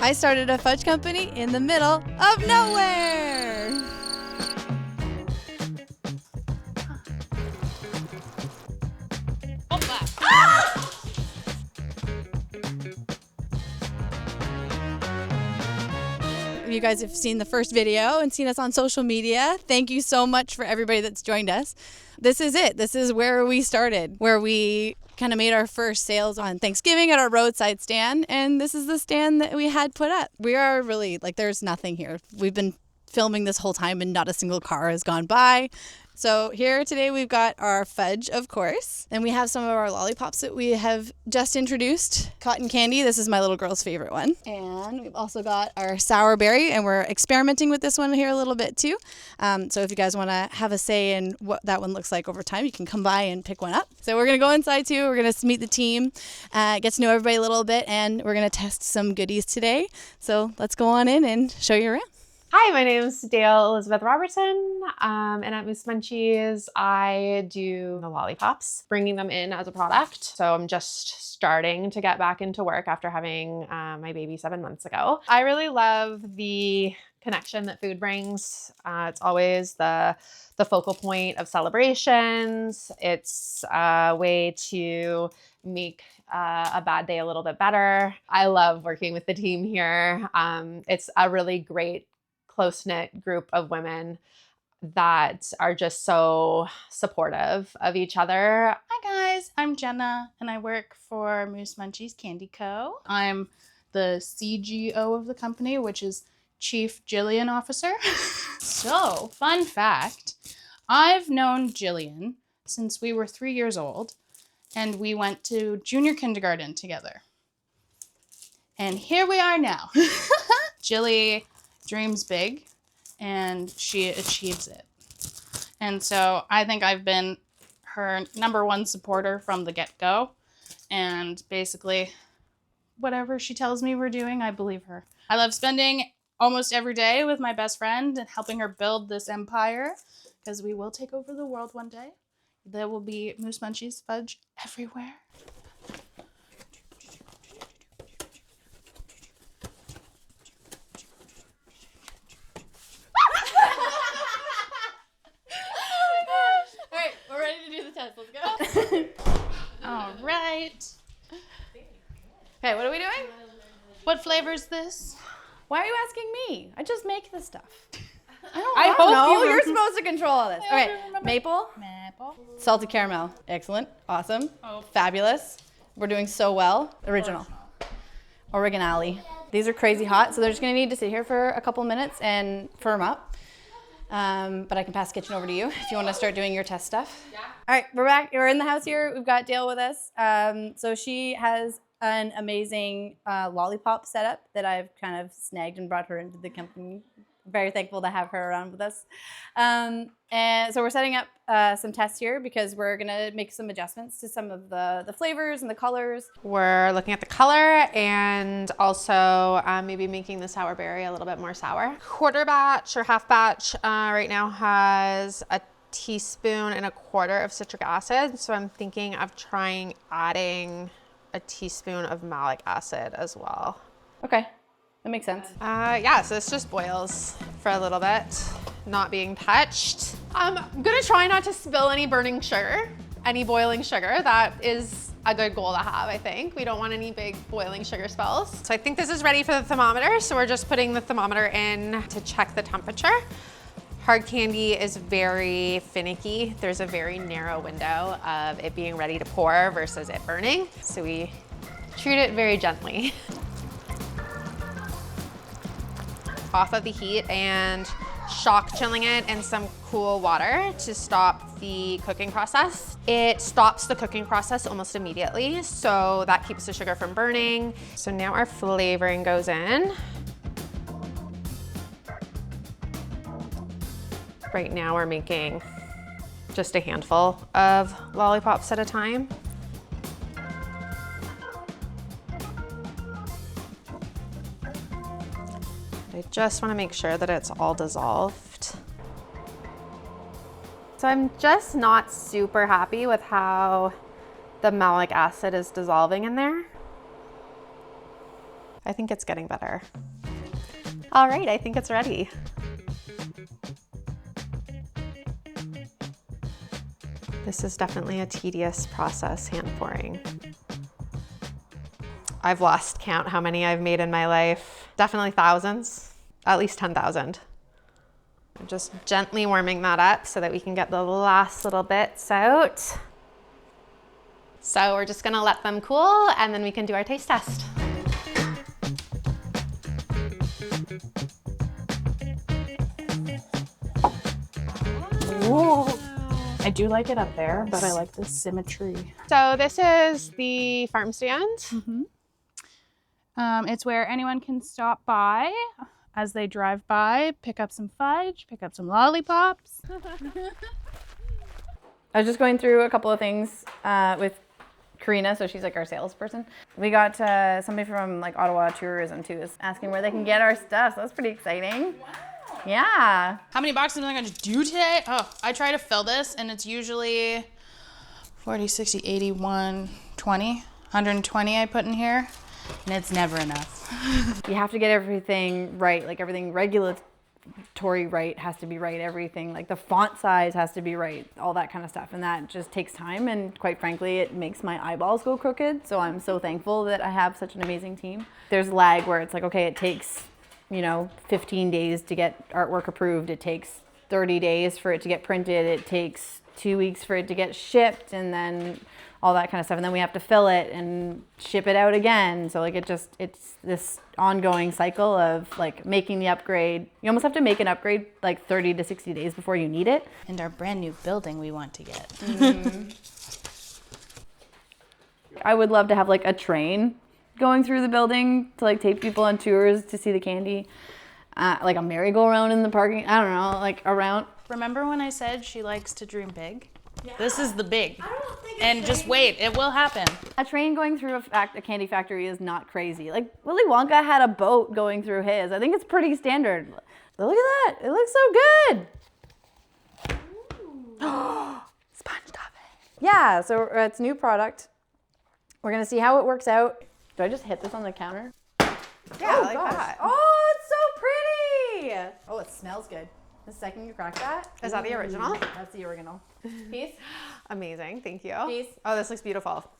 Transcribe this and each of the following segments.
I started a fudge company in the middle of nowhere. You guys have seen the first video and seen us on social media. Thank you so much for everybody that's joined us. This is it. This is where we started, where we kind of made our first sales on Thanksgiving at our roadside stand. And this is the stand that we had put up. We are really, like, there's nothing here. We've been filming this whole time and not a single car has gone by. So here today we've got our fudge, of course, and we have some of our lollipops that we have just introduced. Cotton candy, this is my little girl's favorite one. And we've also got our sour berry, and we're experimenting with this one here a little bit too. So if you guys want to have a say in what that one looks like over time, you can come by and pick one up. So we're going to go inside too. We're going to meet the team, get to know everybody a little bit, and we're going to test some goodies today. So let's go on in and show you around. Hi, my name is Dale Elizabeth Robertson, and at Munchies, I do the lollipops, bringing them in as a product. So I'm just starting to get back into work after having my baby 7 months ago. I really love the connection that food brings. It's always the focal point of celebrations. It's a way to make a bad day a little bit better. I love working with the team here. It's a really great close-knit group of women that are just so supportive of each other. Hi guys, I'm Jenna and I work for Munchies Candy Co. I'm the CGO of the company, which is Chief Jillian Officer. So, fun fact, I've known Jillian since we were 3 years old and we went to junior kindergarten together. And here we are now. Jilly dreams big and she achieves it. And so I think I've been her #1 supporter from the get-go. And basically, whatever she tells me we're doing, I believe her. I love spending almost every day with my best friend and helping her build this empire, because we will take over the world one day. There will be Munchies fudge everywhere. Let's go. All right. Okay, what are we doing? What flavor is this? Why are you asking me? I just make this stuff. I Oh, hope no, you you're supposed to control all this. Okay, maple, Maple. salted caramel. Excellent, awesome, Oh. fabulous. We're doing so well. Original. Originally. These are crazy hot, so they're just gonna need to sit here for a couple minutes and firm up. But I can pass the kitchen over to you if you want to start doing your test stuff. Yeah. All right, we're back. We're in the house here. We've got Dale with us. So she has an amazing lollipop setup that I've kind of snagged and brought her into the company. Very thankful to have her around with us. And so we're setting up some tests here because we're gonna make some adjustments to some of the flavors and the colors. We're looking at the color and also maybe making the sour berry a little bit more sour. Quarter batch or half batch right now has a teaspoon and a quarter of citric acid. So I'm thinking of trying adding a teaspoon of malic acid as well. Okay, that makes sense. Yeah, so this just boils for a little bit, not being touched. I'm gonna try not to spill any burning sugar, any boiling sugar. That is a good goal to have, I think. We don't want any big boiling sugar spills. So I think this is ready for the thermometer. So we're just putting the thermometer in to check the temperature. Hard candy is very finicky. There's a very narrow window of it being ready to pour versus it burning. So we treat it very gently. Off of the heat and shock chilling it in some cool water to stop the cooking process. It stops the cooking process almost immediately, so that keeps the sugar from burning. So now our flavoring goes in. Right now we're making just a handful of lollipops at a time. I just want to make sure that it's all dissolved. So I'm just not super happy with how the malic acid is dissolving in there. I think it's getting better. All right, I think it's ready. This is definitely a tedious process, hand pouring. I've lost count how many I've made in my life. Definitely thousands, at least 10,000. I'm just gently warming that up so that we can get the last little bits out. So we're just gonna let them cool and then we can do our taste test. Ooh. I do like it up there, but I like the symmetry. So this is the farm stand. Mm-hmm. It's where anyone can stop by as they drive by, pick up some fudge, pick up some lollipops. I was just going through a couple of things with Karina, so she's like our salesperson. We got somebody from like Ottawa Tourism too is asking where they can get our stuff, so that's pretty exciting. Wow. Yeah. How many boxes am I gonna do today? Oh, I try to fill this and it's usually 40, 60, 80, 120, 120 I put in here, and it's never enough. You have to get everything right, like everything regulatory right has to be right, everything, like the font size has to be right, all that kind of stuff, and that just takes time, and quite frankly, it makes my eyeballs go crooked, so I'm so thankful that I have such an amazing team. There's lag where it's like, okay, it takes 15 days to get artwork approved. It takes 30 days for it to get printed. It takes 2 weeks for it to get shipped, and then all that kind of stuff. And then we have to fill it and ship it out again. So like it's this ongoing cycle of like making the upgrade. You almost have to make an upgrade like 30 to 60 days before you need it. And our brand new building we want to get. Mm-hmm. I would love to have like a train going through the building to like take people on tours to see the candy, like a merry-go-round in the parking, I don't know, like around. Remember when I said she likes to dream big? Yeah. This is the big. I don't think and just wait, it will happen. A train going through a candy factory is not crazy. Like Willy Wonka had a boat going through his. I think it's pretty standard. Look at that, it looks so good. Sponge topping. Yeah, so it's a new product. We're gonna see how it works out. Do I just hit this on the counter? Yeah, like that. Oh, it's so pretty. Oh, it smells good. The second you crack that. Is that the original? That's the original. Piece? Amazing, thank you. Piece. Oh, this looks beautiful.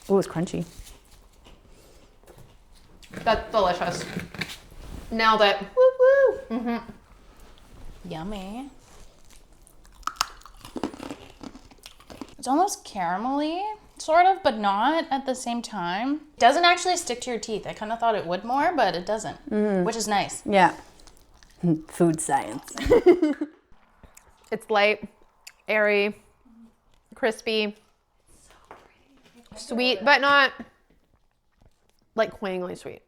Oh, it's crunchy. That's delicious. Nailed it. Woo woo. Mm-hmm. Yummy. It's almost caramelly, sort of, but not at the same time. It doesn't actually stick to your teeth. I kind of thought it would more, but it doesn't, which is nice. Yeah. Food science. It's light, airy, crispy, sweet, but not like cloyingly sweet.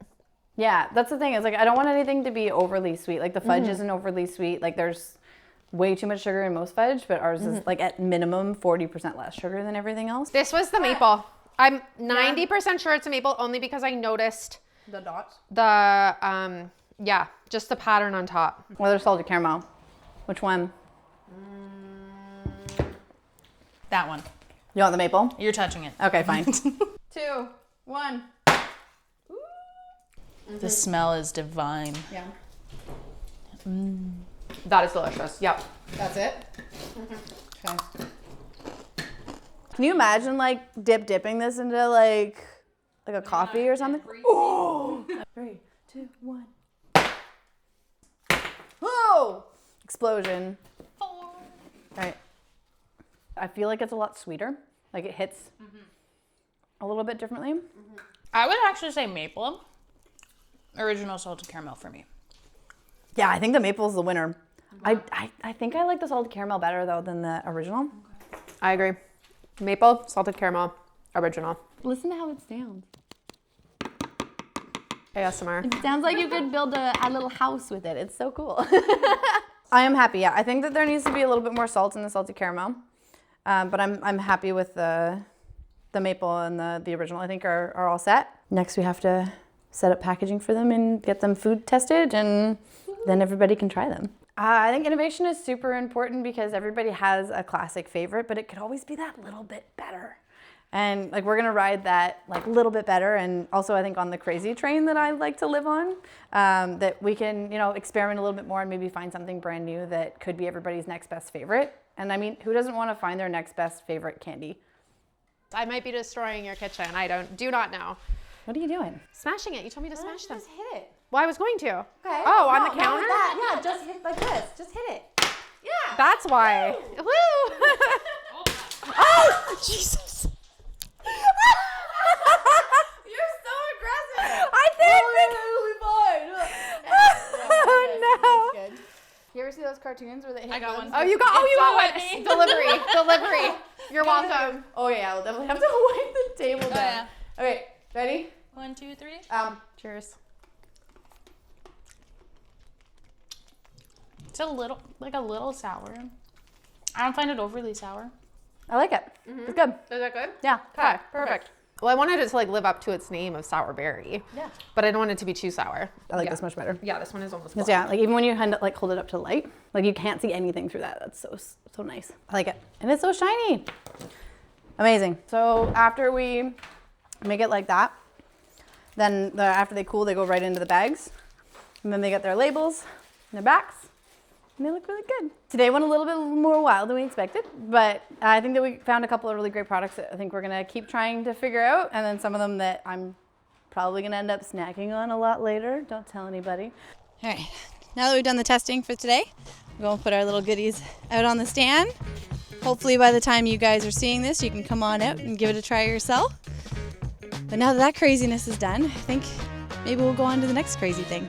Yeah, that's the thing. Is like I don't want anything to be overly sweet. Like the fudge isn't overly sweet. Like there's way too much sugar in most fudge, but ours is like at minimum 40% less sugar than everything else. This was the maple. I'm 90% sure it's a maple only because I noticed The dots? the, yeah, just the pattern on top. Or there's salted caramel. Which one? That one. You want the maple? You're touching it. Okay, fine. 2, 1. The smell is divine. Yeah. That is delicious. Yep. That's it? Okay. Can you imagine like dipping this into like a coffee or something? Oh! 3, 2, 1. Whoa! Explosion. All right. I feel like it's a lot sweeter. Like it hits a little bit differently. I would actually say maple. Original salted caramel for me. Yeah, I think the maple is the winner. I think I like the salted caramel better though than the original. I agree. Maple, salted caramel, original. Listen to how it sounds. ASMR. It sounds like you could build a little house with it. It's so cool. I am happy. Yeah, I think that there needs to be a little bit more salt in the salted caramel, but I'm happy with the maple and the original. I think are all set. Next, we have to set up packaging for them and get them food tested, and then everybody can try them. I think innovation is super important because everybody has a classic favorite, but it could always be that little bit better. And like we're gonna ride that like a little bit better, and also I think on the crazy train that I like to live on, that we can, you know, experiment a little bit more and maybe find something brand new that could be everybody's next best favorite. And I mean, who doesn't want to find their next best favorite candy? I might be destroying your kitchen. I do not know. What are you doing? Smashing it. You told me to smash them. Just hit it. Well, I was going to. Okay. Oh, on No, the not counter? like that. Yeah, just hit like this. Just hit it. Yeah. That's why. Woo! Oh, Jesus. You're so aggressive. I did. Oh, no. You ever see those cartoons where they hit I got buttons? one. Oh, you got It's one. all Delivery. You're welcome. Oh yeah, we'll definitely have to wipe the table down. yeah. Okay, ready? 1, 2, 3. Cheers. It's a little sour. I don't find it overly sour. I like it. It's good. Is that good? Yeah. Okay, perfect. Well, I wanted it to like live up to its name of sour berry. Yeah. But I don't want it to be too sour. I like this much better. Yeah, this one is almost. Because yeah, like even when you like hold it up to light, like you can't see anything through that. That's so nice. I like it, and it's so shiny. Amazing. So after we make it like that, then after they cool, they go right into the bags, and then they get their labels and their backs. And they look really good. Today went a little bit more wild than we expected, but I think that we found a couple of really great products that I think we're gonna keep trying to figure out, and then some of them that I'm probably gonna end up snacking on a lot later. Don't tell anybody. All right, now that we've done the testing for today, we're gonna put our little goodies out on the stand. Hopefully by the time you guys are seeing this, you can come on out and give it a try yourself. But now that craziness is done, I think maybe we'll go on to the next crazy thing.